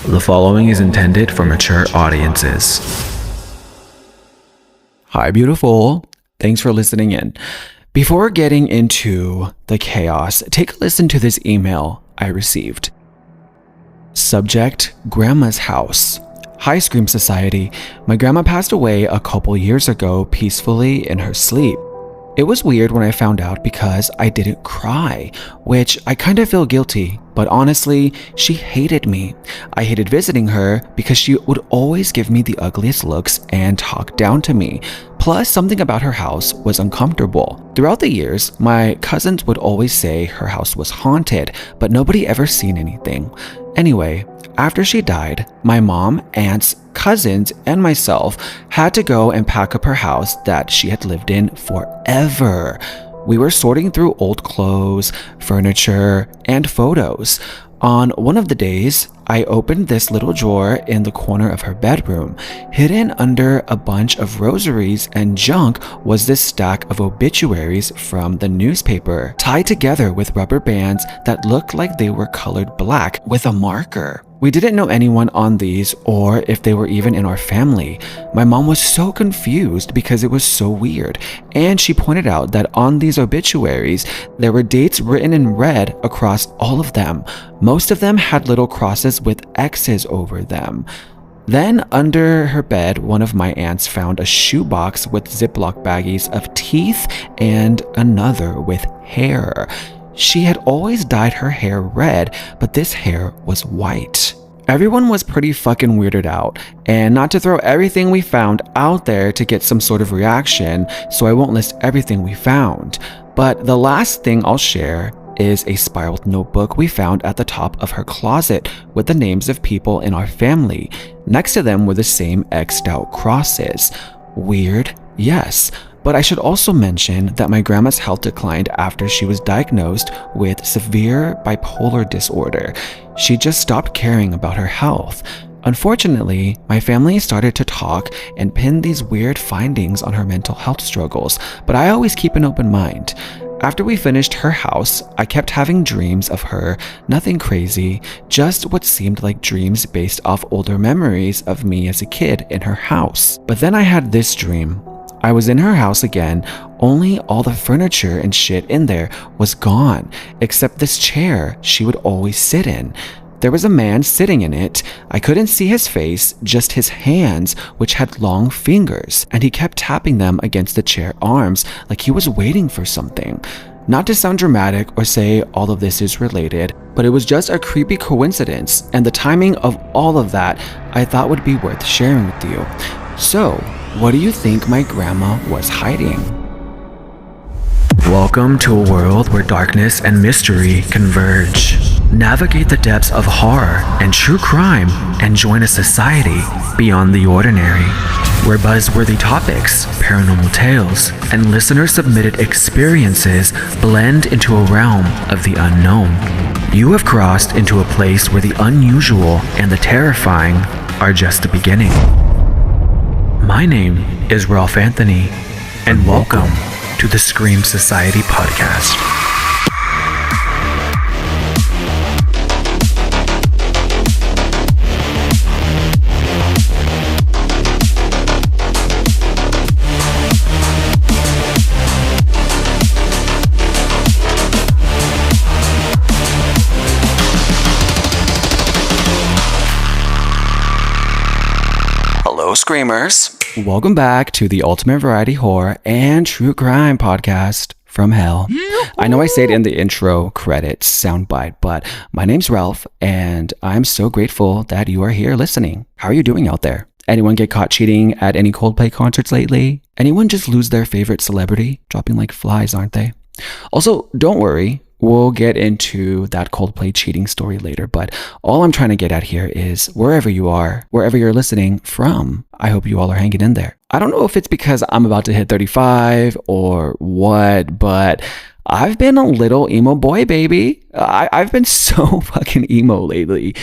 The following is intended for mature audiences. Hi, beautiful. Thanks for listening in. Before getting into the chaos, take a listen to this email I received. Subject, Grandma's house. Hi, Scream Society. My grandma passed away a couple years ago peacefully in her sleep. It was weird when I found out because I didn't cry, which I kind of feel guilty, but honestly, she hated me. I hated visiting her because she would always give me the ugliest looks and talk down to me. Plus, something about her house was uncomfortable. Throughout the years, my cousins would always say her house was haunted, but nobody ever seen anything. Anyway, after she died, my mom, aunts, cousins, and myself had to go and pack up her house that she had lived in forever. We were sorting through old clothes, furniture, and photos. On one of the days, I opened this little drawer in the corner of her bedroom. Hidden under a bunch of rosaries and junk was this stack of obituaries from the newspaper, tied together with rubber bands that looked like they were colored black with a marker. We didn't know anyone on these or if they were even in our family. My mom was so confused because it was so weird, and she pointed out that on these obituaries, there were dates written in red across all of them. Most of them had little crosses with X's over them. Then, under her bed, one of my aunts found a shoebox with Ziploc baggies of teeth and another with hair. She had always dyed her hair red, but this hair was white. Everyone was pretty fucking weirded out, and not to throw everything we found out there to get some sort of reaction, so I won't list everything we found. But the last thing I'll share is a spiraled notebook we found at the top of her closet with the names of people in our family. Next to them were the same X'd out crosses. Weird, yes. But I should also mention that my grandma's health declined after she was diagnosed with severe bipolar disorder. She just stopped caring about her health. Unfortunately, my family started to talk and pin these weird findings on her mental health struggles, but I always keep an open mind. After we finished her house, I kept having dreams of her, nothing crazy, just what seemed like dreams based off older memories of me as a kid in her house. But then I had this dream. I was in her house again, only all the furniture and shit in there was gone, except this chair she would always sit in. There was a man sitting in it. I couldn't see his face, just his hands, which had long fingers, and he kept tapping them against the chair arms like he was waiting for something. Not to sound dramatic or say all of this is related, but it was just a creepy coincidence, and the timing of all of that I thought would be worth sharing with you. So, what do you think my grandma was hiding? Welcome to a world where darkness and mystery converge. Navigate the depths of horror and true crime and join a society beyond the ordinary, where buzzworthy topics, paranormal tales, and listener-submitted experiences blend into a realm of the unknown. You have crossed into a place where the unusual and the terrifying are just the beginning. My name is Ralph Anthony, and welcome to the Scream Society podcast. Hello, Screamers. Welcome back to the ultimate variety horror and true crime podcast from hell. I know I say it in the intro credits soundbite, but my name's Ralph, and I'm so grateful that you are here listening. How are you doing out there? Anyone get caught cheating at any Coldplay concerts lately? Anyone just lose their favorite celebrity? Dropping like flies, aren't they? Also, don't worry. We'll get into that Coldplay cheating story later, but all I'm trying to get at here is wherever you are, wherever you're listening from, I hope you all are hanging in there. I don't know if it's because I'm about to hit 35 or what, but I've been a little emo boy, baby. I've been so fucking emo lately.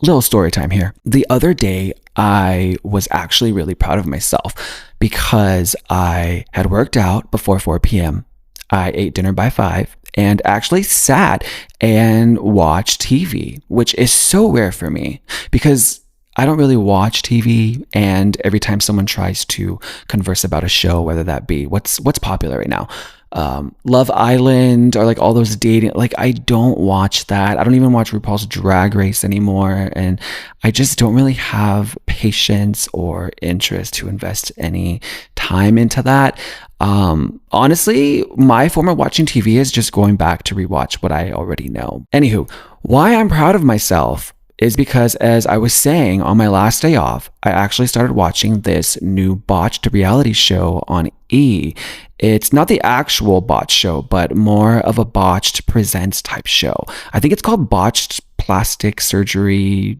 Little story time here. The other day, I was actually really proud of myself because I had worked out before 4 p.m. I ate dinner by 5, and actually sat and watched TV, which is so rare for me because I don't really watch TV, and every time someone tries to converse about a show, whether that be what's popular right now, Love Island or like all those dating, like I don't watch that. I don't even watch RuPaul's Drag Race anymore, and I just don't really have patience or interest to invest any time into that. Honestly, my form of watching TV is just going back to rewatch what I already know. Anywho, why I'm proud of myself is because, as I was saying, on my last day off, I actually started watching this new Botched reality show on E! It's not the actual Botched show, but more of a Botched Presents type show. I think it's called Botched Plastic Surgery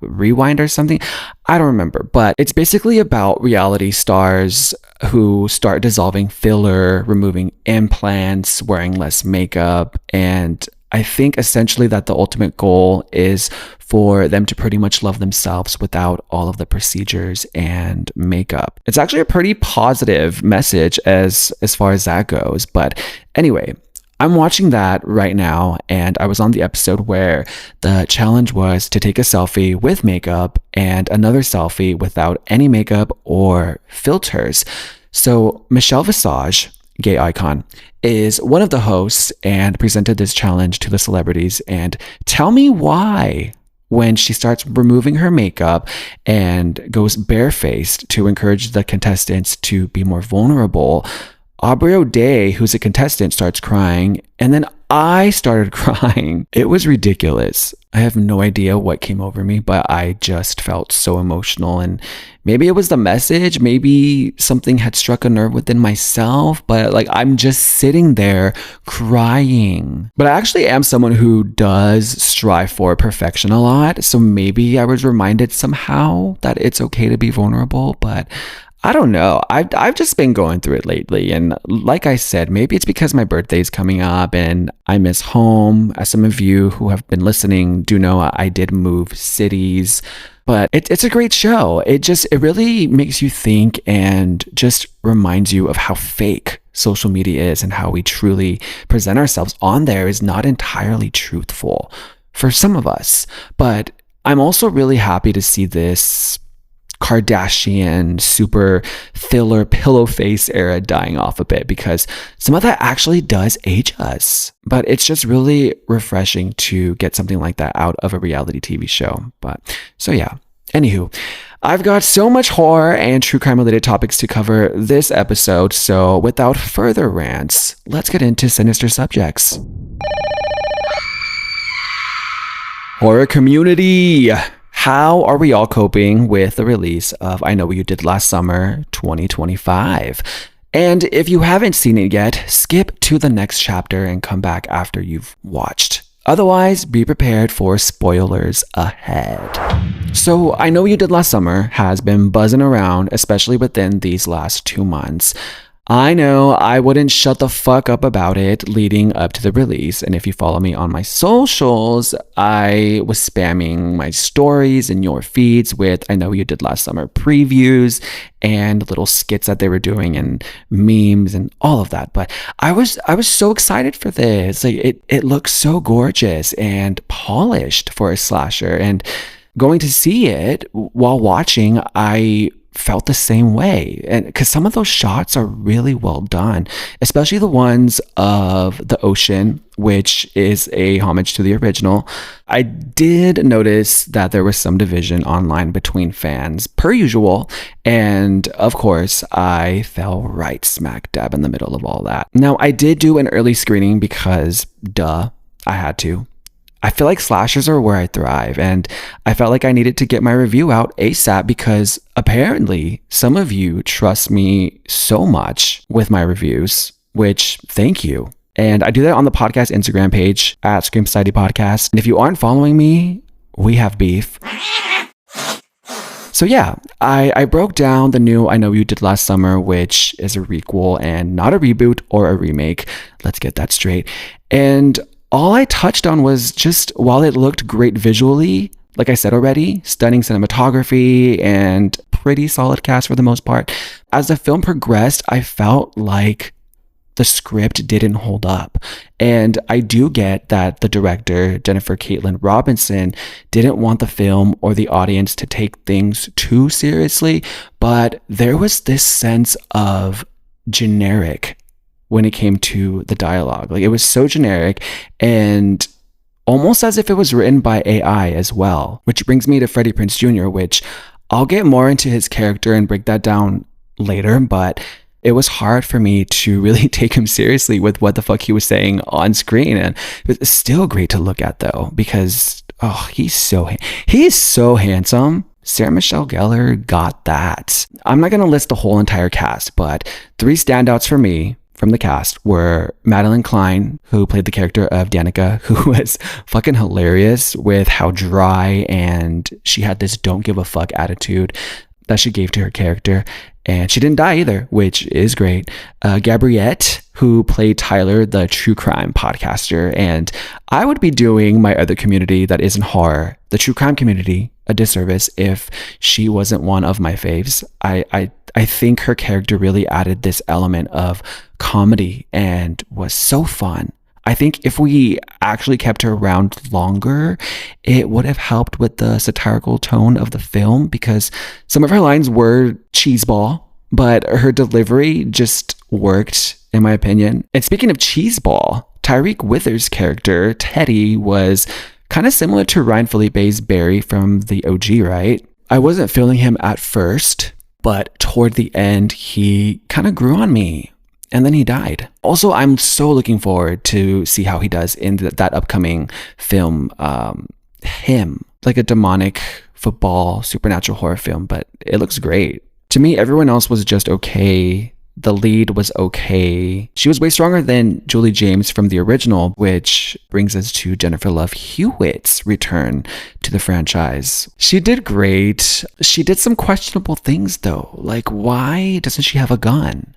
Rewind or something. I don't remember, but it's basically about reality stars who start dissolving filler, removing implants, wearing less makeup, and I think essentially that the ultimate goal is for them to pretty much love themselves without all of the procedures and makeup. It's actually a pretty positive message as far as that goes. But anyway, I'm watching that right now, and I was on the episode where the challenge was to take a selfie with makeup and another selfie without any makeup or filters. So Michelle Visage, gay icon, is one of the hosts and presented this challenge to the celebrities. And tell me why, when she starts removing her makeup and goes barefaced to encourage the contestants to be more vulnerable, Aubrey O'Day, who's a contestant, starts crying, and then I started crying. It was ridiculous. I have no idea what came over me, but I just felt so emotional, and maybe it was the message, maybe something had struck a nerve within myself, but like I'm just sitting there crying. But I actually am someone who does strive for perfection a lot, so maybe I was reminded somehow that it's okay to be vulnerable, but I don't know. I've just been going through it lately. And like I said, maybe it's because my birthday is coming up and I miss home. As some of you who have been listening do know, I did move cities. But it's a great show. It really makes you think and just reminds you of how fake social media is and how we truly present ourselves on there is not entirely truthful for some of us. But I'm also really happy to see this Kardashian super filler pillow face era dying off a bit, because some of that actually does age us. But it's just really refreshing to get something like that out of a reality TV show. But so yeah, anywho, I've got so much horror and true crime related topics to cover this episode, so without further rants, let's get into sinister subjects. Horror community, how are we all coping with the release of I Know What You Did Last Summer 2025? And if you haven't seen it yet, skip to the next chapter and come back after you've watched. Otherwise, be prepared for spoilers ahead. So, I Know What You Did Last Summer has been buzzing around, especially within these last 2 months. I know I wouldn't shut the fuck up about it leading up to the release, and if you follow me on my socials, I was spamming my stories and your feeds with I Know What You Did Last Summer previews and little skits that they were doing and memes and all of that. But I was so excited for this. Like it looks so gorgeous and polished for a slasher, and going to see it while watching, I felt the same way, and because some of those shots are really well done, especially the ones of the ocean, which is a homage to the original. I did notice that there was some division online between fans per usual, and of course I fell right smack dab in the middle of all that. Now, I did do an early screening because I had to. I feel like slashers are where I thrive, and I felt like I needed to get my review out ASAP because apparently some of you trust me so much with my reviews, which thank you. And I do that on the podcast Instagram page at Scream Society Podcast. And if you aren't following me, we have beef. So yeah, I broke down the new I Know What You Did Last Summer, which is a requel and not a reboot or a remake. Let's get that straight. And all I touched on was just, while it looked great visually, like I said already, stunning cinematography and pretty solid cast for the most part, as the film progressed, I felt like the script didn't hold up. And I do get that the director, Jennifer Caitlin Robinson, didn't want the film or the audience to take things too seriously, but there was this sense of generic when it came to the dialogue. Like, it was so generic and almost as if it was written by AI as well, which brings me to Freddie Prinze Jr., which I'll get more into his character and break that down later, but it was hard for me to really take him seriously with what the fuck he was saying on screen. And it was still great to look at though, because he's so handsome. Sarah Michelle Gellar got that. I'm not going to list the whole entire cast, but 3 standouts for me from the cast were Madeline Klein, who played the character of Danica, who was fucking hilarious with how dry and she had this don't give a fuck attitude that she gave to her character. And she didn't die either, which is great. Gabriette, who played Tyler, the true crime podcaster. And I would be doing my other community that isn't horror, the true crime community, a disservice if she wasn't one of my faves. I think her character really added this element of comedy and was so fun. I think if we actually kept her around longer, it would have helped with the satirical tone of the film, because some of her lines were cheeseball, but her delivery just worked, in my opinion. And speaking of cheeseball, Tyreek Withers' character, Teddy, was kind of similar to Ryan Felipe's Barry from the OG, right? I wasn't feeling him at first, but toward the end, he kind of grew on me. And then he died. Also, I'm so looking forward to see how he does in that upcoming film, Him, like a demonic football supernatural horror film, but it looks great. To me, everyone else was just okay. The lead was okay. She was way stronger than Julie James from the original, which brings us to Jennifer Love Hewitt's return to the franchise. She did great. She did some questionable things though. Like, why doesn't she have a gun?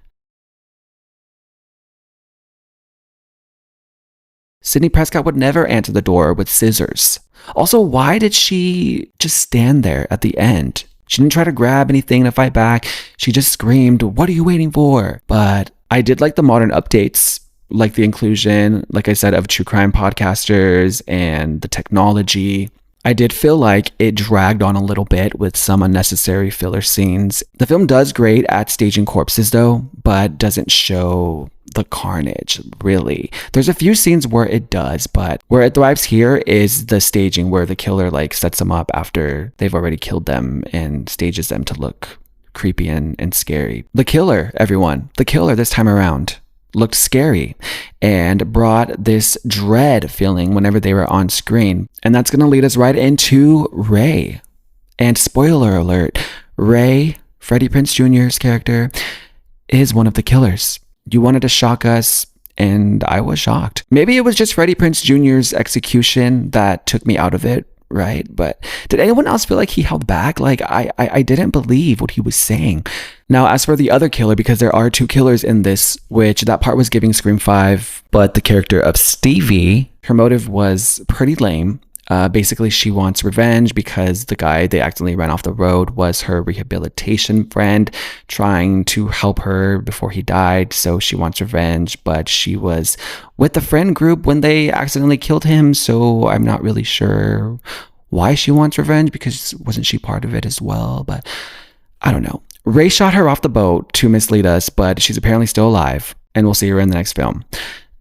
Sidney Prescott would never answer the door with scissors. Also, why did she just stand there at the end? She didn't try to grab anything to fight back. She just screamed, "What are you waiting for?" But I did like the modern updates, like the inclusion, like I said, of true crime podcasters and the technology. I did feel like it dragged on a little bit with some unnecessary filler scenes. The film does great at staging corpses though, but doesn't show the carnage, really. There's a few scenes where it does, but where it thrives here is the staging, where the killer like sets them up after they've already killed them and stages them to look creepy and scary. The killer, everyone, the killer this time around looked scary and brought this dread feeling whenever they were on screen. And that's going to lead us right into Ray. And spoiler alert, Ray, Freddie Prinze Jr.'s character, is one of the killers. You wanted to shock us, and I was shocked. Maybe it was just Freddie Prinze Jr.'s execution that took me out of it, right? But did anyone else feel like he held back? Like, I didn't believe what he was saying. Now, as for the other killer, because there are 2 killers in this, which that part was giving Scream 5, but the character of Stevie, her motive was pretty lame. Basically, she wants revenge because the guy they accidentally ran off the road was her rehabilitation friend trying to help her before he died. So she wants revenge, but she was with the friend group when they accidentally killed him. So I'm not really sure why she wants revenge, because wasn't she part of it as well? But I don't know. Ray shot her off the boat to mislead us, but she's apparently still alive, and we'll see her in the next film.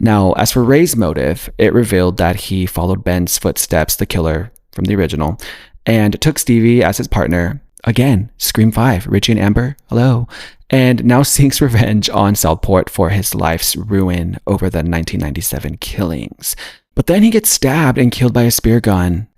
Now, as for Ray's motive, it revealed that he followed Ben's footsteps, the killer from the original, and took Stevie as his partner. Again, Scream 5, Richie and Amber, hello. And now seeks revenge on Southport for his life's ruin over the 1997 killings. But then he gets stabbed and killed by a spear gun.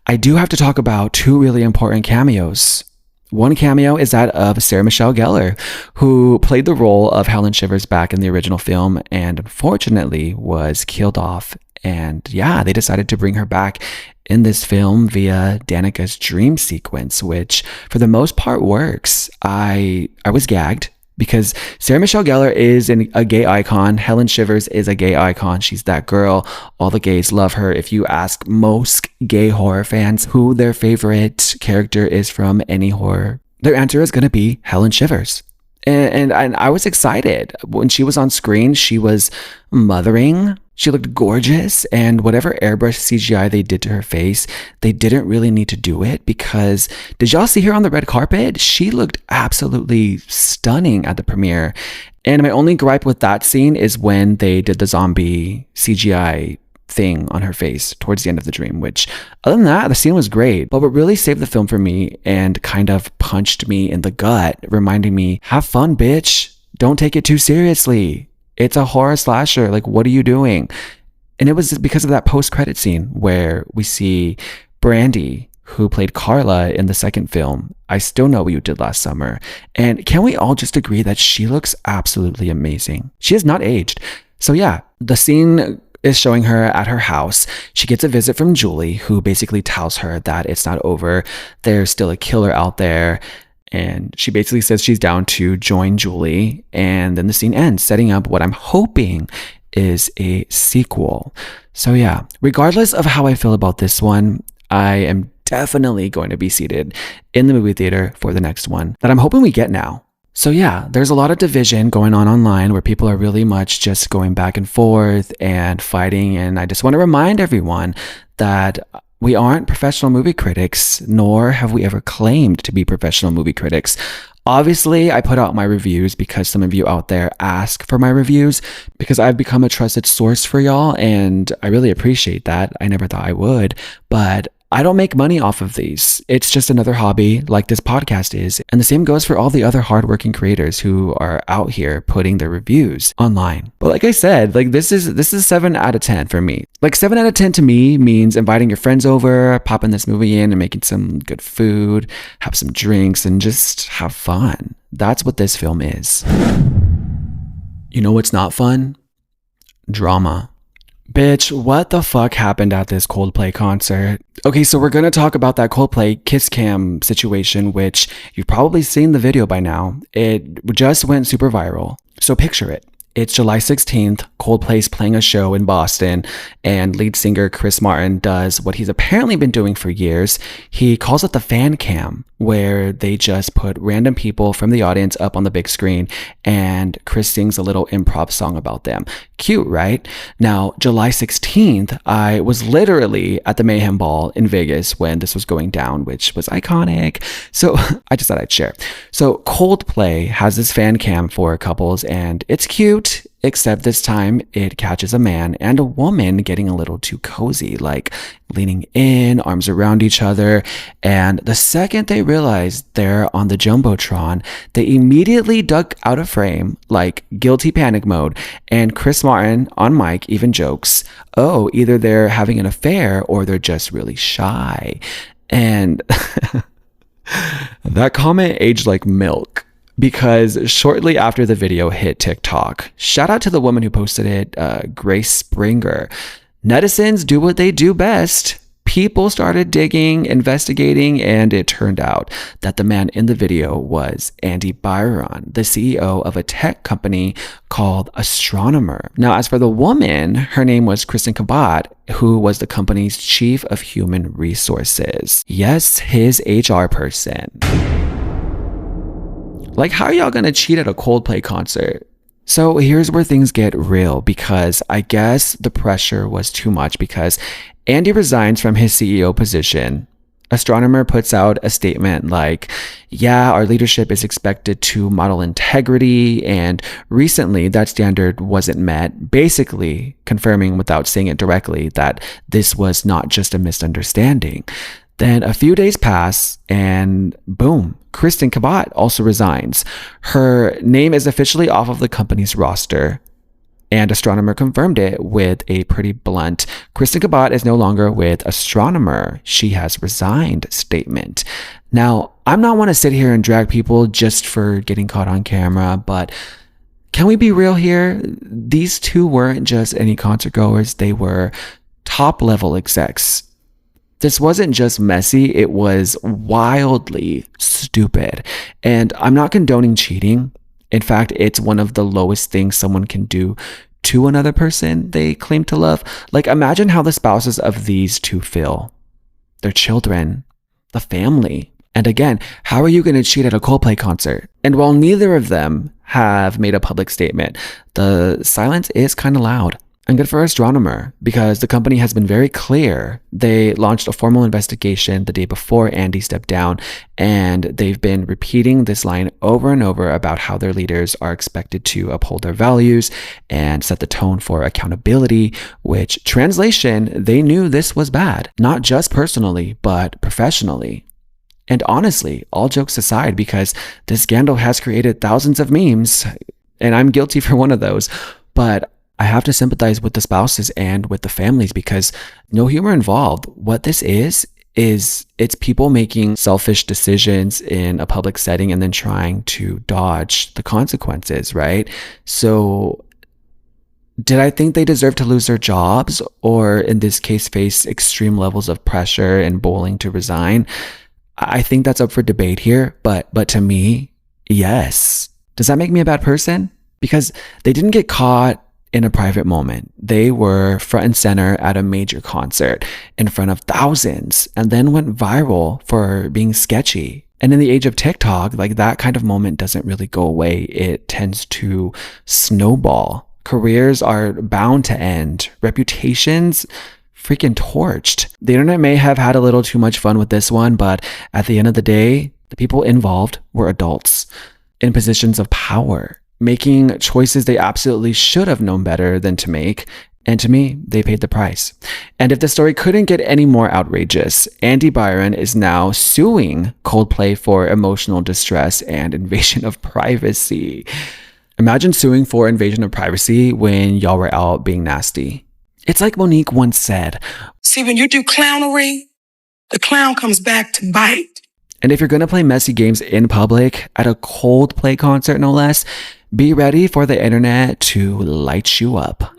I do have to talk about 2 really important cameos. One cameo is that of Sarah Michelle Gellar, who played the role of Helen Shivers back in the original film and unfortunately was killed off. And yeah, they decided to bring her back in this film via Danica's dream sequence, which for the most part works. I was gagged because Sarah Michelle Gellar is a gay icon. Helen Shivers is a gay icon. She's that girl. All the gays love her. If you ask most gay horror fans who their favorite character is from any horror, their answer is going to be Helen Shivers. And I was excited. When she was on screen, she was mothering. She looked gorgeous, and whatever airbrush CGI they did to her face, they didn't really need to do it, because did y'all see her on the red carpet? She looked absolutely stunning at the premiere. And my only gripe with that scene is when they did the zombie CGI thing on her face towards the end of the dream, which other than that, the scene was great. But what really saved the film for me and kind of punched me in the gut, reminding me, have fun, bitch. Don't take it too seriously. It's a horror slasher. Like, what are you doing? And it was because of that post-credit scene where we see Brandy, who played Carla in the second film, I Still Know What You Did Last Summer. And can we all just agree that she looks absolutely amazing? She has not aged. So yeah, the scene is showing her at her house. She gets a visit from Julie, who basically tells her that it's not over. There's still a killer out there. And she basically says she's down to join Julie. And then the scene ends, setting up what I'm hoping is a sequel. So yeah, regardless of how I feel about this one, I am definitely going to be seated in the movie theater for the next one that I'm hoping we get now. So yeah, there's a lot of division going on online where people are really much just going back and forth and fighting. And I just want to remind everyone that we aren't professional movie critics, nor have we ever claimed to be professional movie critics. Obviously, I put out my reviews because some of you out there ask for my reviews, because I've become a trusted source for y'all, and I really appreciate that. I never thought I would, but I don't make money off of these. It's just another hobby like this podcast is. And the same goes for all the other hardworking creators who are out here putting their reviews online. But like I said, like this is 7 out of 10 for me. Like 7 out of 10 to me means inviting your friends over, popping this movie in and making some good food, have some drinks, and just have fun. That's what this film is. You know what's not fun? Drama. Bitch, what the fuck happened at this Coldplay concert? Okay, so we're gonna talk about that Coldplay kiss cam situation, which you've probably seen the video by now. It just went super viral. So picture it. It's July 16th, Coldplay's playing a show in Boston, and lead singer Chris Martin does what he's apparently been doing for years. He calls it the fan cam, where they just put random people from the audience up on the big screen, and Chris sings a little improv song about them. Cute, right? Now, July 16th, I was literally at the Mayhem Ball in Vegas when this was going down, which was iconic. So I just thought I'd share. So Coldplay has this fan cam for couples, and it's cute. Except this time it catches a man and a woman getting a little too cozy, like leaning in, arms around each other. And the second they realize they're on the Jumbotron, they immediately duck out of frame, like guilty panic mode. And Chris Martin on mic even jokes, oh, either they're having an affair or they're just really shy. And that comment aged like milk. Because shortly after the video hit TikTok, shout out to the woman who posted it, Grace Springer. Netizens do what they do best. People started digging, investigating, and it turned out that the man in the video was Andy Byron, the CEO of a tech company called Astronomer. Now, as for the woman, her name was Kristen Kabat, who was the company's chief of human resources. Yes, his HR person. Like, how are y'all gonna cheat at a Coldplay concert? So here's where things get real, because I guess the pressure was too much because Andy resigns from his CEO position. Astronomer puts out a statement like, yeah, our leadership is expected to model integrity, and recently that standard wasn't met, basically confirming without saying it directly that this was not just a misunderstanding. Then a few days pass and boom, Kristen Kabat also resigns. Her name is officially off of the company's roster, and Astronomer confirmed it with a pretty blunt, Kristen Kabat is no longer with Astronomer. She has resigned statement. Now, I'm not want to sit here and drag people just for getting caught on camera, but can we be real here? These two weren't just any concert goers. They were top level execs. This wasn't just messy, it was wildly stupid. And I'm not condoning cheating. In fact, it's one of the lowest things someone can do to another person they claim to love. Like, imagine how the spouses of these two feel. Their children, the family. And again, how are you going to cheat at a Coldplay concert? And while neither of them have made a public statement, the silence is kind of loud. And good for Astronomer, because the company has been very clear. They launched a formal investigation the day before Andy stepped down, and they've been repeating this line over and over about how their leaders are expected to uphold their values and set the tone for accountability, which, translation, they knew this was bad, not just personally, but professionally. And honestly, all jokes aside, because this scandal has created thousands of memes, and I'm guilty for one of those, but I have to sympathize with the spouses and with the families, because no humor involved. What this is it's people making selfish decisions in a public setting and then trying to dodge the consequences, right? So did I think they deserve to lose their jobs, or in this case face extreme levels of pressure and bullying to resign? I think that's up for debate here, but to me, yes. Does that make me a bad person? Because they didn't get caught in a private moment. They were front and center at a major concert in front of thousands, and then went viral for being sketchy. And in the age of TikTok, like, that kind of moment doesn't really go away. It tends to snowball. Careers are bound to end. Reputations freaking torched. The internet may have had a little too much fun with this one, but at the end of the day, the people involved were adults in positions of power, making choices they absolutely should have known better than to make. And to me, they paid the price. And if the story couldn't get any more outrageous, Andy Byron is now suing Coldplay for emotional distress and invasion of privacy. Imagine suing for invasion of privacy when y'all were out being nasty. It's like Monique once said, "See, when you do clownery, the clown comes back to bite." And if you're going to play messy games in public, at a Coldplay concert no less, be ready for the internet to light you up.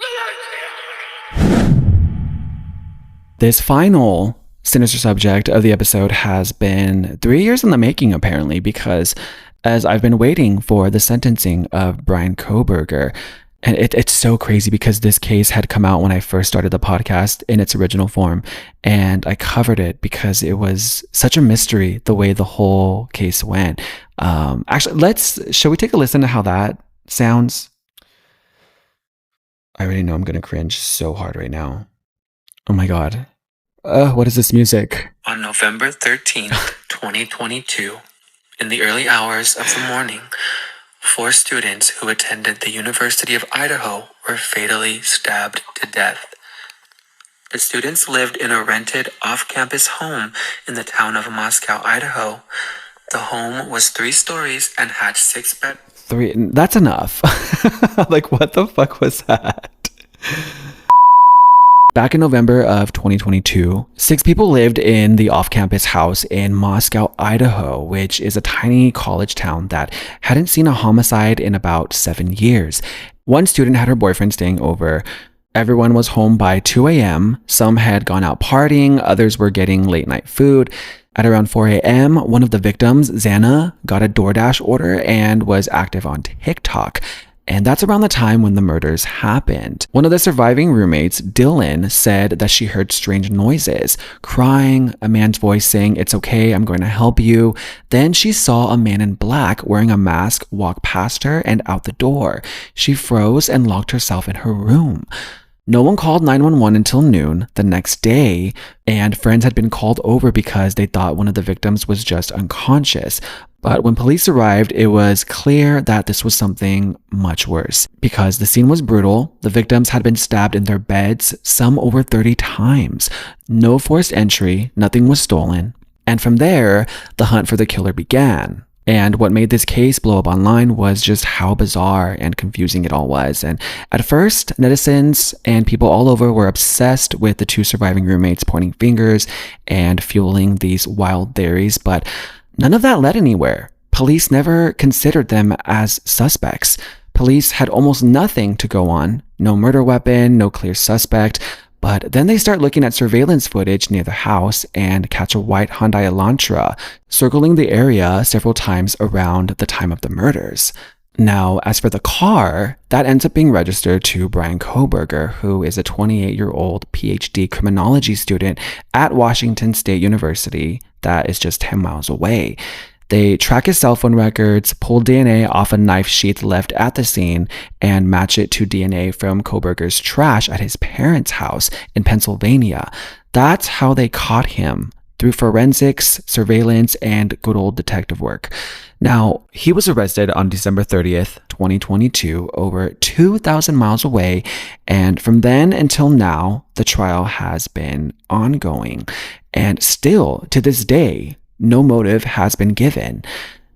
This final sinister subject of the episode has been 3 years in the making, apparently, because as I've been waiting for the sentencing of Brian Kohberger. And it's so crazy because this case had come out when I first started the podcast in its original form, and I covered it because it was such a mystery the way the whole case went. Actually, shall we take a listen to how that sounds? I already know I'm going to cringe so hard right now. Oh my God. What is this music? On November 13th, 2022, in the early hours of the morning, 4 students who attended the University of Idaho were fatally stabbed to death. The students lived in a rented off-campus home in the town of Moscow, Idaho. The home was 3 stories and had 6 bedrooms. 3, that's enough. Like, what the fuck was that? Back in November of 2022, 6 people lived in the off-campus house in Moscow, Idaho, which is a tiny college town that hadn't seen a homicide in about 7 years. One student had her boyfriend staying over. Everyone was home by 2 a.m. Some had gone out partying, others were getting late night food. At around 4 a.m., one of the victims, Xana, got a DoorDash order and was active on TikTok. And that's around the time when the murders happened. One of the surviving roommates, Dylan, said that she heard strange noises, crying, a man's voice saying, "It's okay, I'm going to help you." Then she saw a man in black wearing a mask walk past her and out the door. She froze and locked herself in her room. No one called 911 until noon the next day, and friends had been called over because they thought one of the victims was just unconscious. But when police arrived, it was clear that this was something much worse because the scene was brutal. The victims had been stabbed in their beds, some over 30 times. No forced entry, nothing was stolen. And from there, the hunt for the killer began. And what made this case blow up online was just how bizarre and confusing it all was. And at first, netizens and people all over were obsessed with the 2 surviving roommates pointing fingers and fueling these wild theories, but none of that led anywhere. Police never considered them as suspects. Police had almost nothing to go on. No murder weapon, no clear suspect. But then they start looking at surveillance footage near the house and catch a white Hyundai Elantra circling the area several times around the time of the murders. Now, as for the car, that ends up being registered to Brian Kohberger, who is a 28-year-old PhD criminology student at Washington State University, that is just 10 miles away. They track his cell phone records, pull DNA off a knife sheath left at the scene, and match it to DNA from Kohberger's trash at his parents' house in Pennsylvania. That's how they caught him, through forensics, surveillance, and good old detective work. Now, he was arrested on December 30th, 2022, over 2,000 miles away, and from then until now, the trial has been ongoing. And still, to this day, no motive has been given.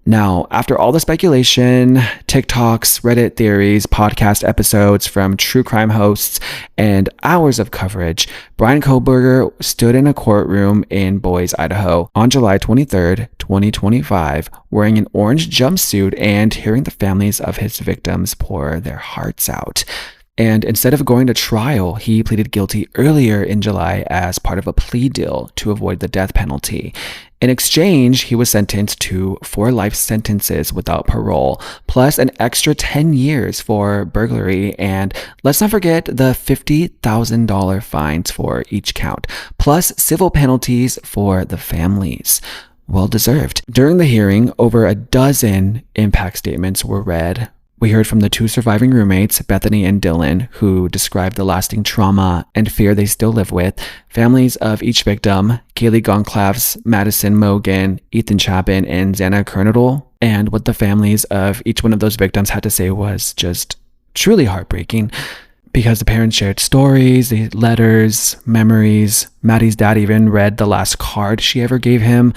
Now, after all the speculation, TikToks, Reddit theories, podcast episodes from true crime hosts, and hours of coverage, Brian Kohberger stood in a courtroom in Boise, Idaho on July 23rd, 2025, wearing an orange jumpsuit and hearing the families of his victims pour their hearts out. And instead of going to trial, he pleaded guilty earlier in July as part of a plea deal to avoid the death penalty. In exchange, he was sentenced to 4 life sentences without parole, plus an extra 10 years for burglary, and let's not forget the $50,000 fines for each count, plus civil penalties for the families. Well deserved. During the hearing, over a dozen impact statements were read. We heard from the 2 surviving roommates, Bethany and Dylan, who described the lasting trauma and fear they still live with, families of each victim, Kaylee Goncalves, Madison Mogan, Ethan Chapin, and Xana Kernodle. And what the families of each one of those victims had to say was just truly heartbreaking, because the parents shared stories, letters, memories. Maddie's dad even read the last card she ever gave him.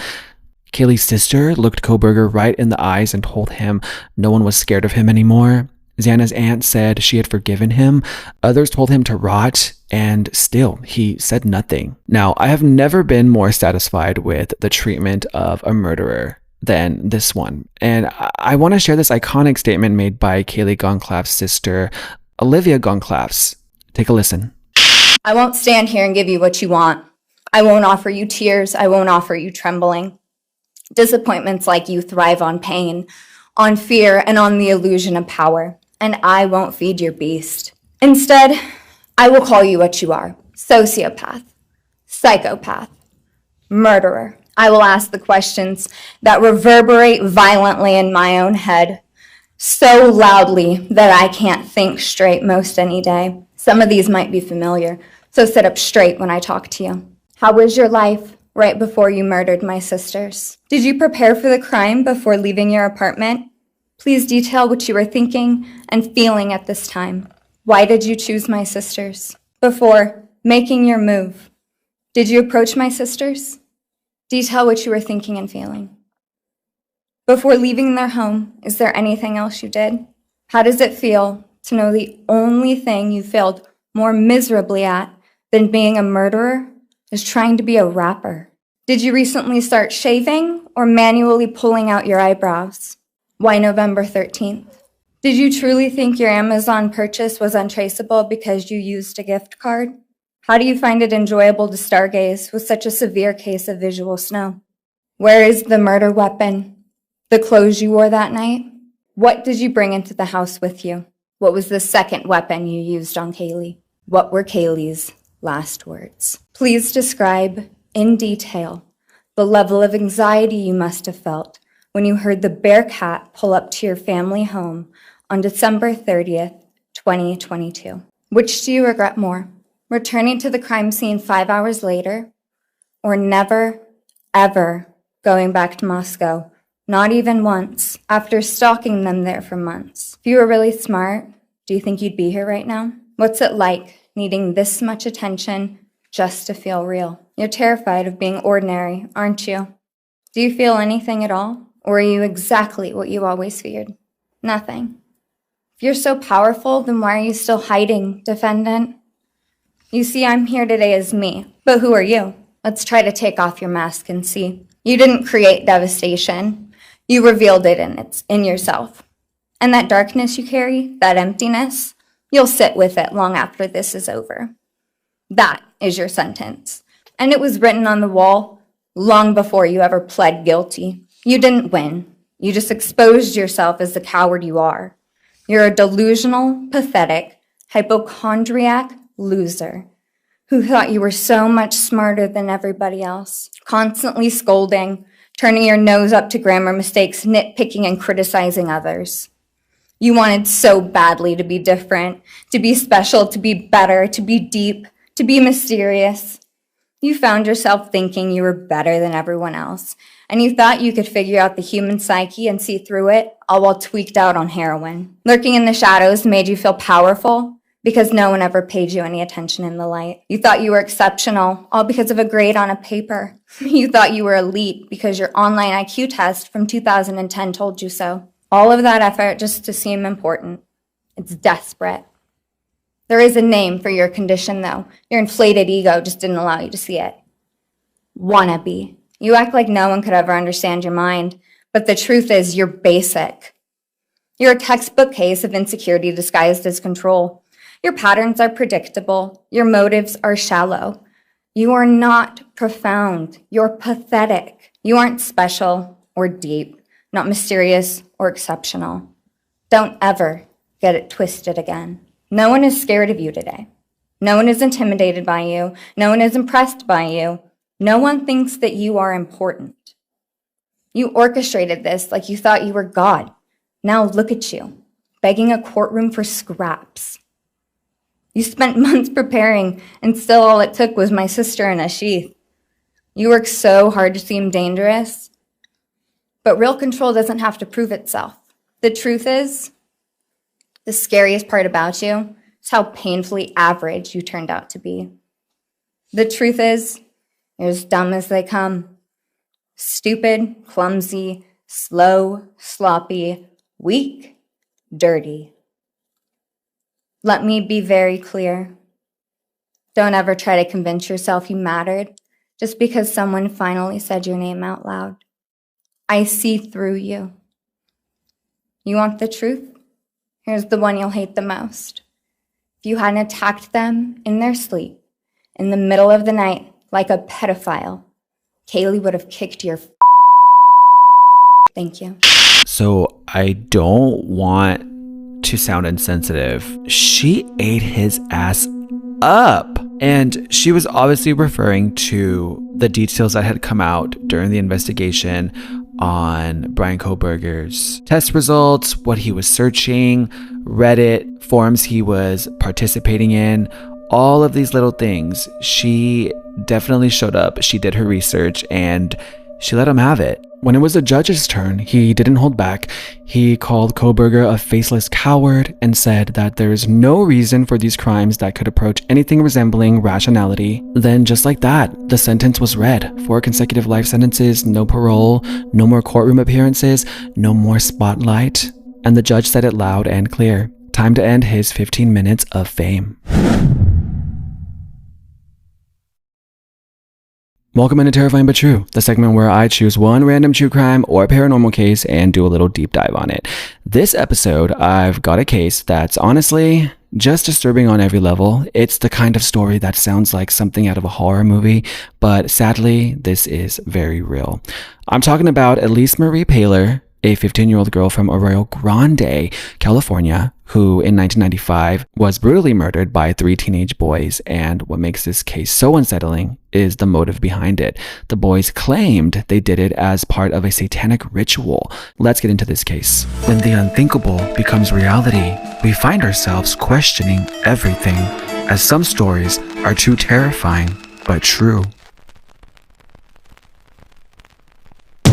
Kaylee's sister looked Kohberger right in the eyes and told him no one was scared of him anymore. Xana's aunt said she had forgiven him. Others told him to rot, and still, he said nothing. Now, I have never been more satisfied with the treatment of a murderer than this one. And I want to share this iconic statement made by Kaylee Goncalves' sister, Olivia Goncalves. Take a listen. I won't stand here and give you what you want. I won't offer you tears. I won't offer you trembling. Disappointments like you thrive on pain, on fear, and on the illusion of power. And I won't feed your beast. Instead, I will call you what you are: sociopath, psychopath, murderer. I will ask the questions that reverberate violently in my own head, so loudly that I can't think straight most any day. Some of these might be familiar, so sit up straight when I talk to you. How was your life right before you murdered my sisters? Did you prepare for the crime before leaving your apartment? Please detail what you were thinking and feeling at this time. Why did you choose my sisters? Before making your move, did you approach my sisters? Detail what you were thinking and feeling. Before leaving their home, is there anything else you did? How does it feel to know the only thing you failed more miserably at than being a murderer is trying to be a rapper? Did you recently start shaving or manually pulling out your eyebrows? Why November 13th? Did you truly think your Amazon purchase was untraceable because you used a gift card? How do you find it enjoyable to stargaze with such a severe case of visual snow? Where is the murder weapon? The clothes you wore that night? What did you bring into the house with you? What was the second weapon you used on Kaylee? What were Kaylee's last words? Please describe in detail the level of anxiety you must have felt when you heard the Bearcat pull up to your family home on December 30th, 2022. Which do you regret more? Returning to the crime scene 5 hours later, or never, ever going back to Moscow, not even once, after stalking them there for months? If you were really smart, do you think you'd be here right now? What's it like needing this much attention just to feel real? You're terrified of being ordinary, aren't you? Do you feel anything at all? Or are you exactly what you always feared? Nothing. If you're so powerful, then why are you still hiding, defendant? You see, I'm here today as me, but who are you? Let's try to take off your mask and see. You didn't create devastation. You revealed it in yourself. And that darkness you carry, that emptiness, you'll sit with it long after this is over. That is your sentence. And it was written on the wall long before you ever pled guilty. You didn't win. You just exposed yourself as the coward you are. You're a delusional, pathetic, hypochondriac loser who thought you were so much smarter than everybody else, constantly scolding, turning your nose up to grammar mistakes, nitpicking and criticizing others. You wanted so badly to be different, to be special, to be better, to be deep, to be mysterious. You found yourself thinking you were better than everyone else, and you thought you could figure out the human psyche and see through it, all while tweaked out on heroin. Lurking in the shadows made you feel powerful because no one ever paid you any attention in the light. You thought you were exceptional, all because of a grade on a paper. You thought you were elite because your online IQ test from 2010 told you so. All of that effort just to seem important. It's desperate. There is a name for your condition, though. Your inflated ego just didn't allow you to see it. Wannabe. You act like no one could ever understand your mind, but the truth is you're basic. You're a textbook case of insecurity disguised as control. Your patterns are predictable. Your motives are shallow. You are not profound. You're pathetic. You aren't special or deep, not mysterious or exceptional. Don't ever get it twisted again. No one is scared of you today. No one is intimidated by you. No one is impressed by you. No one thinks that you are important. You orchestrated this like you thought you were God. Now look at you, begging a courtroom for scraps. You spent months preparing, and still all it took was my sister in a sheath. You worked so hard to seem dangerous, but real control doesn't have to prove itself. The truth is, the scariest part about you is how painfully average you turned out to be. The truth is, you're as dumb as they come. Stupid, clumsy, slow, sloppy, weak, dirty. Let me be very clear. Don't ever try to convince yourself you mattered just because someone finally said your name out loud. I see through you. You want the truth? Here's the one you'll hate the most. If you hadn't attacked them in their sleep, in the middle of the night, like a pedophile, Kaylee would have kicked your Thank you. So I don't want to sound insensitive. She ate his ass up. And she was obviously referring to the details that had come out during the investigation on Brian Kohberger's test results, what he was searching, Reddit, forums he was participating in, all of these little things. She definitely showed up. She did her research and she let him have it. When it was the judge's turn, he didn't hold back. He called Kohberger a faceless coward and said that there is no reason for these crimes that could approach anything resembling rationality. Then just like that, the sentence was read. 4 consecutive life sentences, no parole, no more courtroom appearances, no more spotlight. And the judge said it loud and clear. Time to end his 15 minutes of fame. Welcome into Terrifying But True, the segment where I choose one random true crime or paranormal case and do a little deep dive on it. This episode, I've got a case that's honestly just disturbing on every level. It's the kind of story that sounds like something out of a horror movie, but sadly, this is very real. I'm talking about Elise Marie Paylor, a 15-year-old girl from Arroyo Grande, California, who in 1995 was brutally murdered by 3 teenage boys. And what makes this case so unsettling is the motive behind it. The boys claimed they did it as part of a satanic ritual. Let's get into this case. When the unthinkable becomes reality, we find ourselves questioning everything, as some stories are too terrifying but true.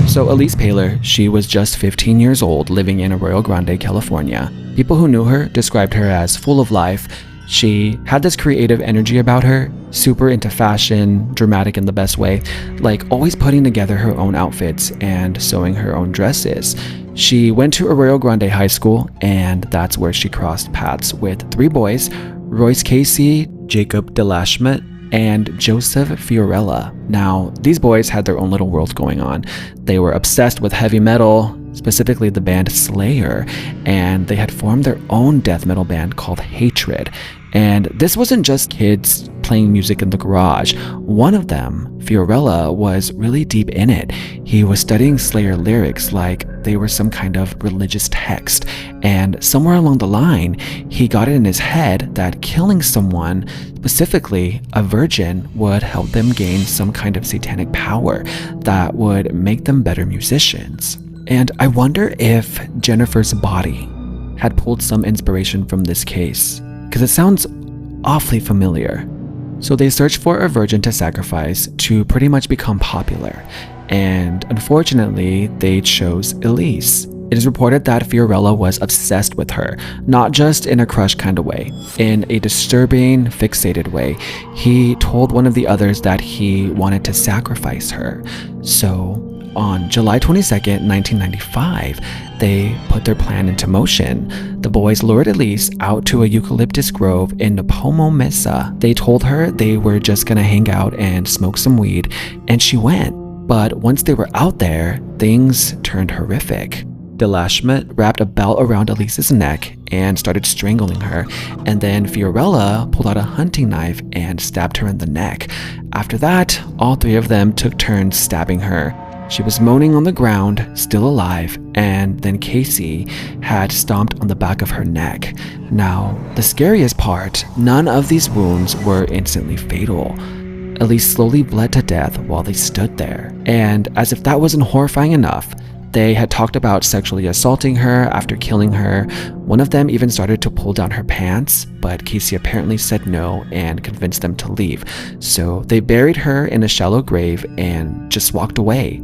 So Elise Paylor, she was just 15 years old, living in Arroyo Grande, California. People who knew her described her as full of life. She had this creative energy about her, super into fashion, dramatic in the best way, like always putting together her own outfits and sewing her own dresses. She went to Arroyo Grande High School, and that's where she crossed paths with 3 boys, Royce Casey, Jacob DeLashmet, and Joseph Fiorella. Now, these boys had their own little world going on. They were obsessed with heavy metal, specifically the band Slayer, and they had formed their own death metal band called Hatred. And this wasn't just kids playing music in the garage. One of them, Fiorella, was really deep in it. He was studying Slayer lyrics like they were some kind of religious text. And somewhere along the line, he got it in his head that killing someone, specifically a virgin, would help them gain some kind of satanic power that would make them better musicians. And I wonder if Jennifer's body had pulled some inspiration from this case, because it sounds awfully familiar. So they searched for a virgin to sacrifice to pretty much become popular, and unfortunately they chose Elise. It is reported that Fiorella was obsessed with her, not just in a crush kind of way, in a disturbing, fixated way. He told one of the others that he wanted to sacrifice her. So on July 22nd, 1995, they put their plan into motion. The boys lured Elise out to a eucalyptus grove in Napomo Mesa. They told her they were just gonna hang out and smoke some weed, and she went. But once they were out there, things turned horrific. Demolishment wrapped a belt around Elise's neck and started strangling her, and then Fiorella pulled out a hunting knife and stabbed her in the neck. After that, all three of them took turns stabbing her. She was moaning on the ground, still alive, and then Casey had stomped on the back of her neck. Now, the scariest part, none of these wounds were instantly fatal. Elise slowly bled to death while they stood there. And as if that wasn't horrifying enough, they had talked about sexually assaulting her after killing her. One of them even started to pull down her pants, but Casey apparently said no and convinced them to leave. So they buried her in a shallow grave and just walked away.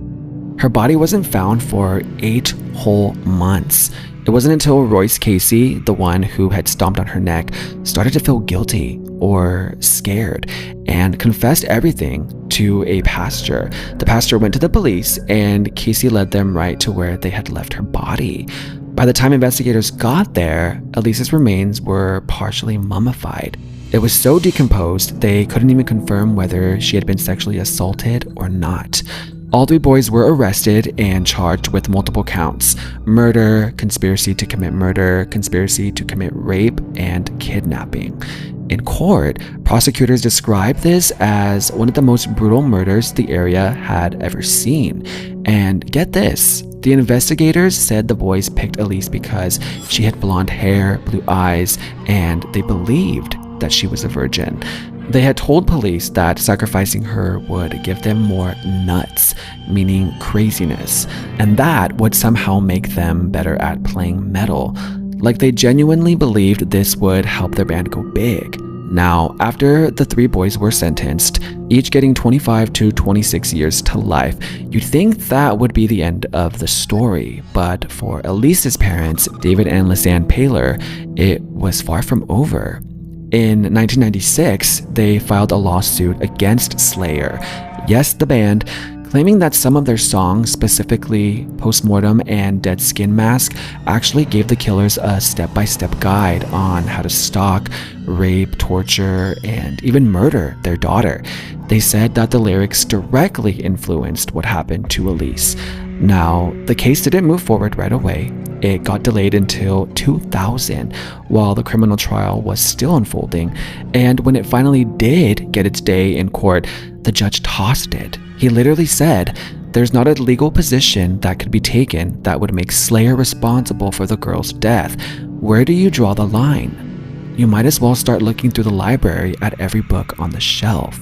Her body wasn't found for 8 whole months. It wasn't until Royce Casey, the one who had stomped on her neck, started to feel guilty or scared and confessed everything to a pastor. The pastor went to the police and Casey led them right to where they had left her body. By the time investigators got there, Elise's remains were partially mummified. It was so decomposed, they couldn't even confirm whether she had been sexually assaulted or not. All three boys were arrested and charged with multiple counts: murder, conspiracy to commit murder, conspiracy to commit rape, and kidnapping. In court, prosecutors described this as one of the most brutal murders the area had ever seen. And get this, the investigators said the boys picked Elise because she had blonde hair, blue eyes, and they believed that she was a virgin. They had told police that sacrificing her would give them more nuts, meaning craziness, and that would somehow make them better at playing metal. Like they genuinely believed this would help their band go big. Now, after the three boys were sentenced, each getting 25 to 26 years to life, you'd think that would be the end of the story. But for Elise's parents, David and Lisanne Paler, it was far from over. In 1996, they filed a lawsuit against Slayer, yes, the band, claiming that some of their songs, specifically Postmortem and Dead Skin Mask, actually gave the killers a step-by-step guide on how to stalk, rape, torture, and even murder their daughter. They said that the lyrics directly influenced what happened to Elise. Now, the case didn't move forward right away. It got delayed until 2000 while the criminal trial was still unfolding, and when it finally did get its day in court, the judge tossed it. He literally said, "There's not a legal position that could be taken that would make Slayer responsible for the girl's death. Where do you draw the line? You might as well start looking through the library at every book on the shelf."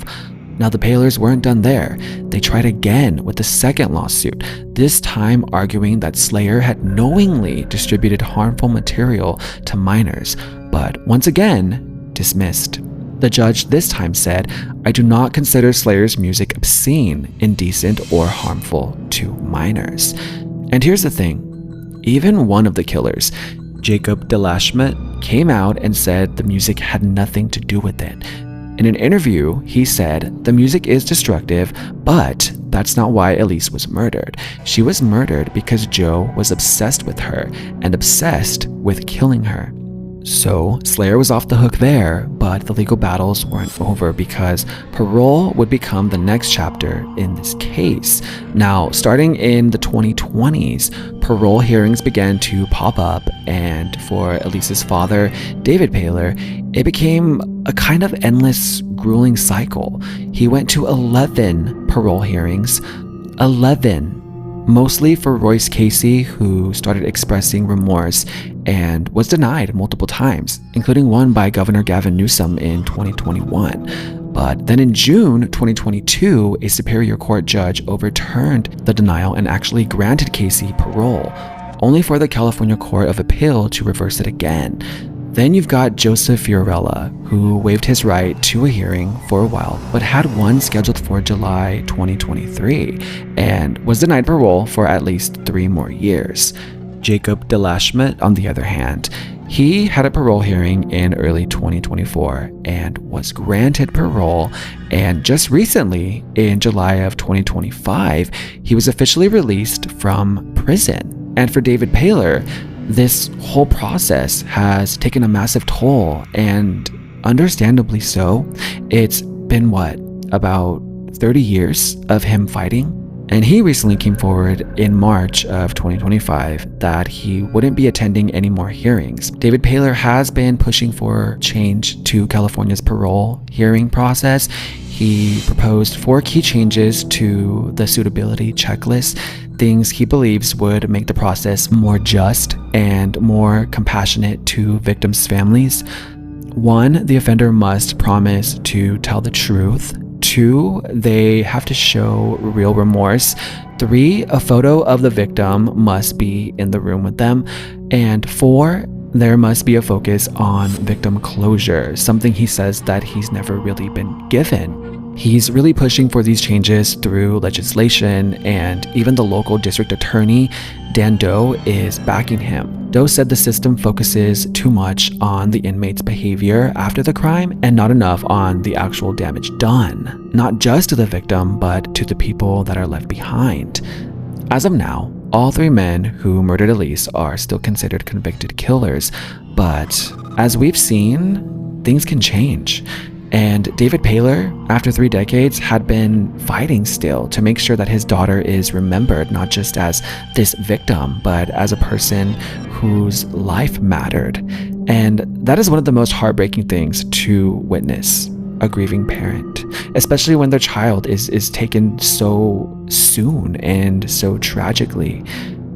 Now, the Palers weren't done there. They tried again with the second lawsuit, this time arguing that Slayer had knowingly distributed harmful material to minors, but once again, dismissed. The judge this time said, "I do not consider Slayer's music obscene, indecent, or harmful to minors." And here's the thing, even one of the killers, Jacob Demolishment, came out and said the music had nothing to do with it. In an interview, he said, "The music is destructive, but that's not why Elise was murdered. She was murdered because Joe was obsessed with her and obsessed with killing her." So Slayer was off the hook there, but the legal battles weren't over because parole would become the next chapter in this case. Now, starting in the 2020s, parole hearings began to pop up, and for Elise's father, David Paler, it became a kind of endless, grueling cycle. He went to 11 parole hearings, 11. Mostly for Royce Casey, who started expressing remorse and was denied multiple times, including one by Governor Gavin Newsom in 2021. But then in June 2022, a Superior Court judge overturned the denial and actually granted Casey parole, only for the California Court of Appeal to reverse it again. Then you've got Joseph Fiorella, who waived his right to a hearing for a while, but had one scheduled for July 2023, and was denied parole for at least 3 more years. Jacob DeLashmet, on the other hand, he had a parole hearing in early 2024 and was granted parole, and just recently, in July of 2025, he was officially released from prison. And for David Paler, this whole process has taken a massive toll, and understandably so. It's been about 30 years of him fighting? And he recently came forward in March of 2025 that he wouldn't be attending any more hearings. David Paler has been pushing for change to California's parole hearing process. He proposed 4 key changes to the suitability checklist, things he believes would make the process more just and more compassionate to victims' families. 1, the offender must promise to tell the truth. 2, they have to show real remorse. 3, a photo of the victim must be in the room with them. And 4, there must be a focus on victim closure, something he says that he's never really been given. He's really pushing for these changes through legislation, and even the local district attorney, Dan Doe, is backing him. Doe said the system focuses too much on the inmate's behavior after the crime and not enough on the actual damage done, not just to the victim, but to the people that are left behind. As of now, all 3 men who murdered Elise are still considered convicted killers, but as we've seen, things can change. And David Paler, after 3 decades, had been fighting still to make sure that his daughter is remembered not just as this victim, but as a person whose life mattered. And that is one of the most heartbreaking things to witness a grieving parent, especially when their child is taken so soon and so tragically.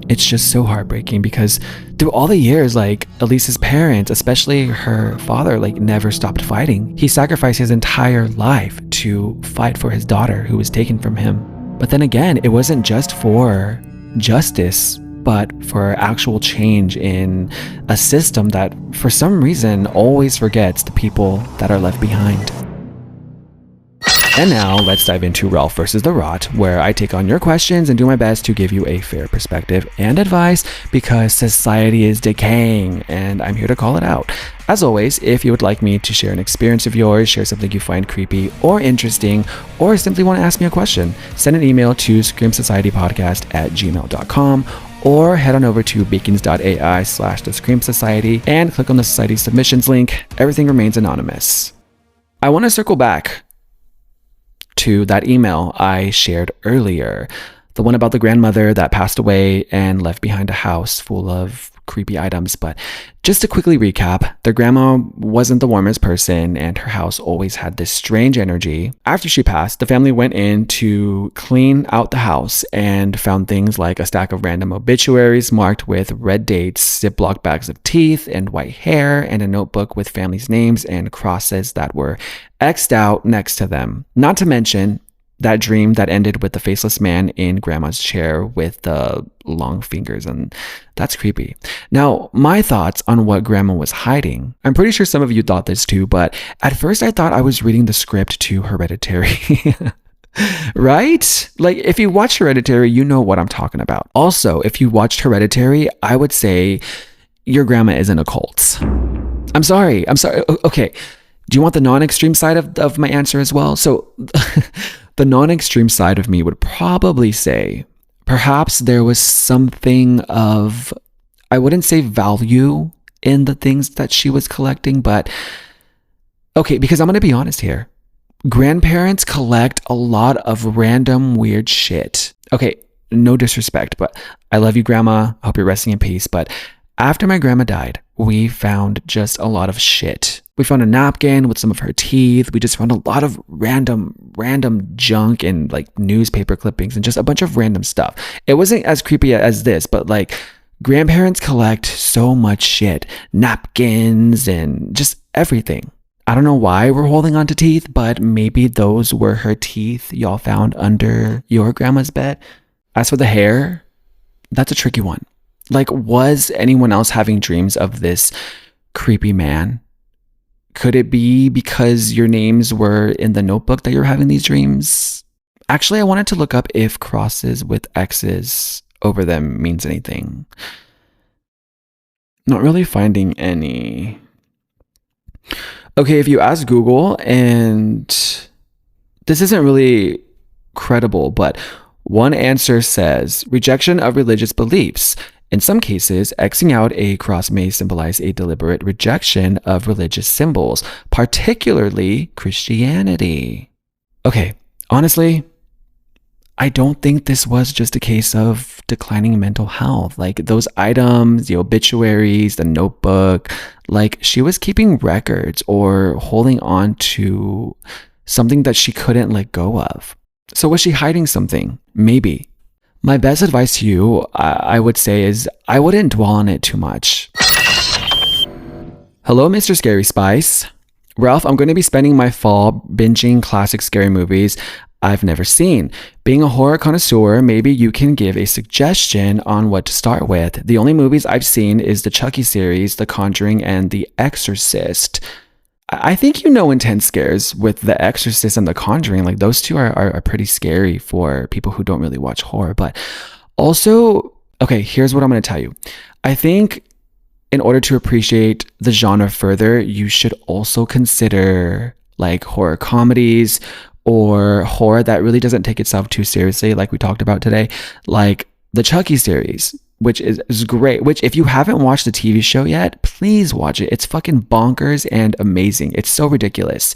It's just so heartbreaking because through all the years, Elise's parents, especially her father, never stopped fighting. He sacrificed his entire life to fight for his daughter who was taken from him. But then again, it wasn't just for justice, but for actual change in a system that for some reason always forgets the people that are left behind. And now let's dive into Ralph versus the Rot, where I take on your questions and do my best to give you a fair perspective and advice because society is decaying and I'm here to call it out. As always, if you would like me to share an experience of yours, share something you find creepy or interesting, or simply want to ask me a question, send an email to screamsocietypodcast@gmail.com or head on over to beacons.ai/The Scream Society and click on the Society submissions link. Everything remains anonymous. I want to circle back to that email I shared earlier, the one about the grandmother that passed away and left behind a house full of creepy items. But just to quickly recap, their grandma wasn't the warmest person and her house always had this strange energy. After she passed, the family went in to clean out the house and found things like a stack of random obituaries marked with red dates, Ziploc bags of teeth and white hair, and a notebook with families' names and crosses that were X'd out next to them. Not to mention that dream that ended with the faceless man in grandma's chair with the long fingers, and that's creepy. Now, my thoughts on what grandma was hiding. I'm pretty sure some of you thought this too, but at first I thought I was reading the script to Hereditary. Right? If you watched Hereditary, you know what I'm talking about. Also, if you watched Hereditary, I would say your grandma is in a cult. I'm sorry. Okay. Do you want the non-extreme side of my answer as well? So the non-extreme side of me would probably say perhaps there was something of, I wouldn't say value in the things that she was collecting. But okay, because I'm going to be honest here. Grandparents collect a lot of random weird shit. Okay, no disrespect, but I love you, Grandma. I hope you're resting in peace. But after my grandma died, we found just a lot of shit. We found a napkin with some of her teeth. We just found a lot of random junk and like newspaper clippings and just a bunch of random stuff. It wasn't as creepy as this, but like grandparents collect so much shit. Napkins and just everything. I don't know why we're holding on to teeth, but maybe those were her teeth y'all found under your grandma's bed. As for the hair, that's a tricky one. Like, was anyone else having dreams of this creepy man? Could it be because your names were in the notebook that you're having these dreams? Actually, I wanted to look up if crosses with X's over them means anything. Not really finding any. Okay, if you ask Google, and this isn't really credible, but one answer says rejection of religious beliefs. In some cases, Xing out a cross may symbolize a deliberate rejection of religious symbols, particularly Christianity. Okay, honestly, I don't think this was just a case of declining mental health. Like those items, the obituaries, the notebook, like she was keeping records or holding on to something that she couldn't let go of. So was she hiding something? Maybe. My best advice to you, I would say, is I wouldn't dwell on it too much. Hello, Mr. Scary Spice. Ralph, I'm going to be spending my fall binging classic scary movies I've never seen. Being a horror connoisseur, maybe you can give a suggestion on what to start with. The only movies I've seen is the Chucky series, The Conjuring, and The Exorcist. I think you know intense scares with The Exorcist and The Conjuring. Like those two are pretty scary for people who don't really watch horror. But also, okay, here's what I'm going to tell you. I think in order to appreciate the genre further, you should also consider like horror comedies or horror that really doesn't take itself too seriously, like we talked about today, like the Chucky series, which is great, which if you haven't watched the TV show yet, please watch it. It's fucking bonkers and amazing. It's so ridiculous.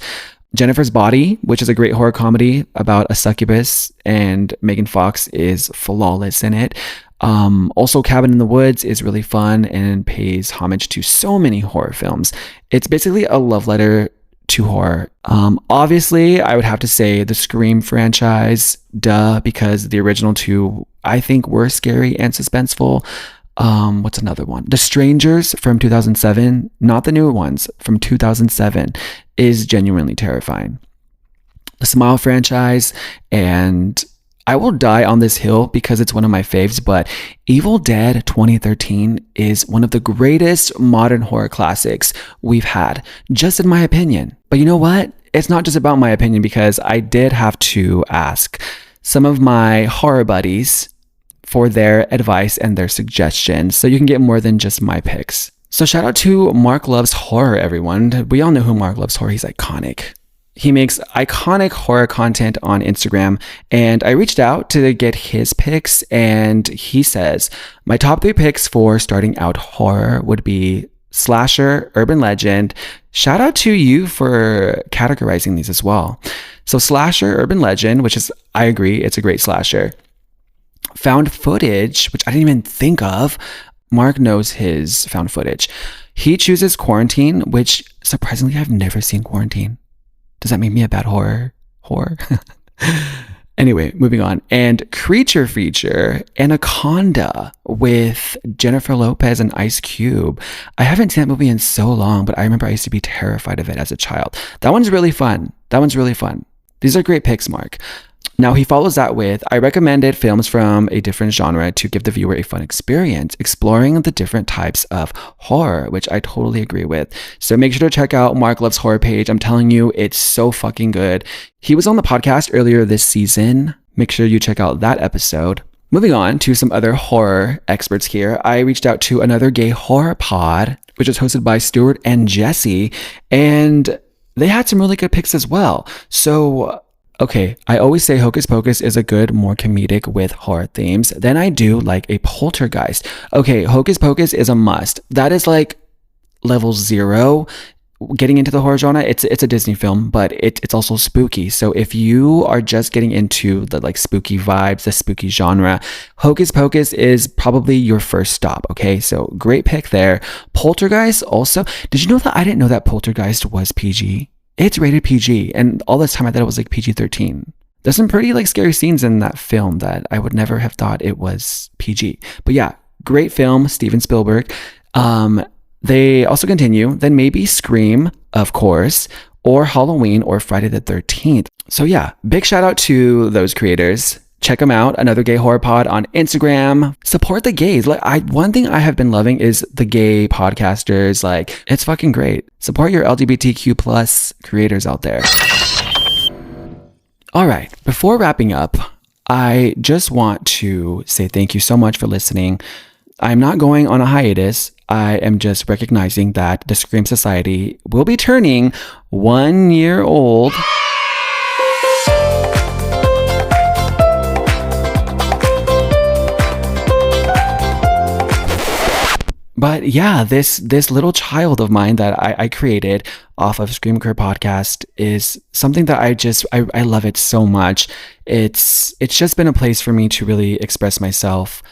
Jennifer's Body, which is a great horror comedy about a succubus, and Megan Fox is flawless in it. Also, Cabin in the Woods is really fun and pays homage to so many horror films. It's basically a love letter to horror. Obviously, I would have to say the Scream franchise, duh, because the original two, I think, were scary and suspenseful. What's another one? The Strangers from 2007, not the newer ones, from 2007, is genuinely terrifying. The Smile franchise, and I will die on this hill because it's one of my faves, but Evil Dead 2013 is one of the greatest modern horror classics we've had, just in my opinion. But you know what? It's not just about my opinion, because I did have to ask some of my horror buddies for their advice and their suggestions, so you can get more than just my picks. So shout out to Mark Loves Horror, everyone. We all know who Mark Loves Horror. He's iconic. He makes iconic horror content on Instagram, and I reached out to get his picks, and he says, my top 3 picks for starting out horror would be slasher, urban legend. Shout out to you for categorizing these as well. So slasher, urban legend, which is, I agree, it's a great slasher. Found footage, which I didn't even think of. Mark knows his found footage. He chooses Quarantine, which surprisingly I've never seen Quarantine. Does that make me a bad horror? Anyway, moving on. And Creature Feature, Anaconda with Jennifer Lopez and Ice Cube. I haven't seen that movie in so long, but I remember I used to be terrified of it as a child. That one's really fun. These are great picks, Mark. Now he follows that with, I recommended films from a different genre to give the viewer a fun experience, exploring the different types of horror, which I totally agree with. So make sure to check out Mark Loves Horror page. I'm telling you, it's so fucking good. He was on the podcast earlier this season. Make sure you check out that episode. Moving on to some other horror experts here, I reached out to another gay horror pod, which is hosted by Stuart and Jesse, and they had some really good picks as well. So okay, I always say Hocus Pocus is a good, more comedic with horror themes. Then I do like a Poltergeist. Okay, Hocus Pocus is a must. That is like level 0 getting into the horror genre. It's a Disney film, but it's also spooky. So if you are just getting into the like spooky vibes, the spooky genre, Hocus Pocus is probably your first stop. Okay, so great pick there. Poltergeist also. Did you know that I didn't know that Poltergeist was PG? It's rated PG, and all this time I thought it was like PG-13. There's some pretty like scary scenes in that film that I would never have thought it was PG. But yeah, great film, Steven Spielberg. They also continue, then maybe Scream, of course, or Halloween or Friday the 13th. So yeah, big shout out to those creators. Check them out. Another Gay Horror Pod on Instagram. Support the gays. Like one thing I have been loving is the gay podcasters. Like, it's fucking great. Support your LGBTQ plus creators out there. All right, before wrapping up, I just want to say thank you so much for listening. I'm not going on a hiatus. I am just recognizing that the Scream Society will be turning 1 year old. But yeah, this little child of mine that I created off of Screamcore podcast is something that I love it so much. It's just been a place for me to really express myself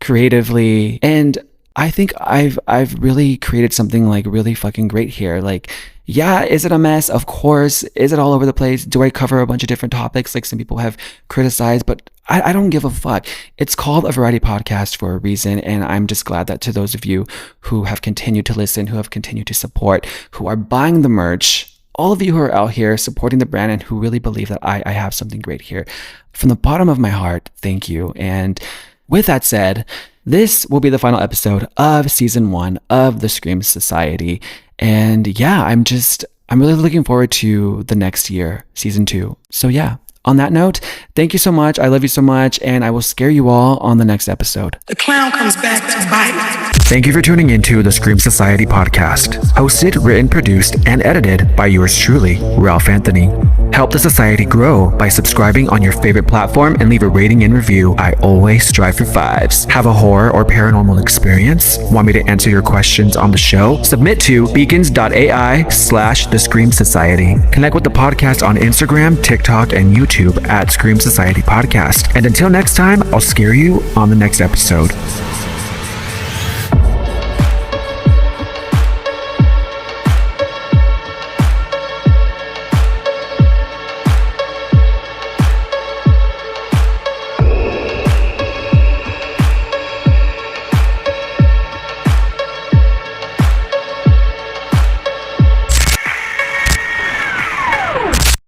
creatively, and I think I've really created something like really fucking great here. Like, yeah, is it a mess? Of course. Is it all over the place? Do I cover a bunch of different topics like some people have criticized? But I don't give a fuck. It's called a variety podcast for a reason, and I'm just glad that to those of you who have continued to listen, who have continued to support, who are buying the merch, all of you who are out here supporting the brand and who really believe that I have something great here. From the bottom of my heart, thank you. And with that said, this will be the final episode of season 1 of the Scream Society. And yeah, I'm really looking forward to the next year, season 2. So yeah, on that note, thank you so much. I love you so much. And I will scare you all on the next episode. The clown comes back to bite. Thank you for tuning into the Scream Society podcast, hosted, written, produced, and edited by yours truly, Ralph Anthony. Help the society grow by subscribing on your favorite platform and leave a rating and review. I always strive for 5s. Have a horror or paranormal experience? Want me to answer your questions on the show? Submit to beacons.ai/The Scream Society. Connect with the podcast on Instagram, TikTok, and YouTube at Scream Society Podcast. And until next time, I'll scare you on the next episode.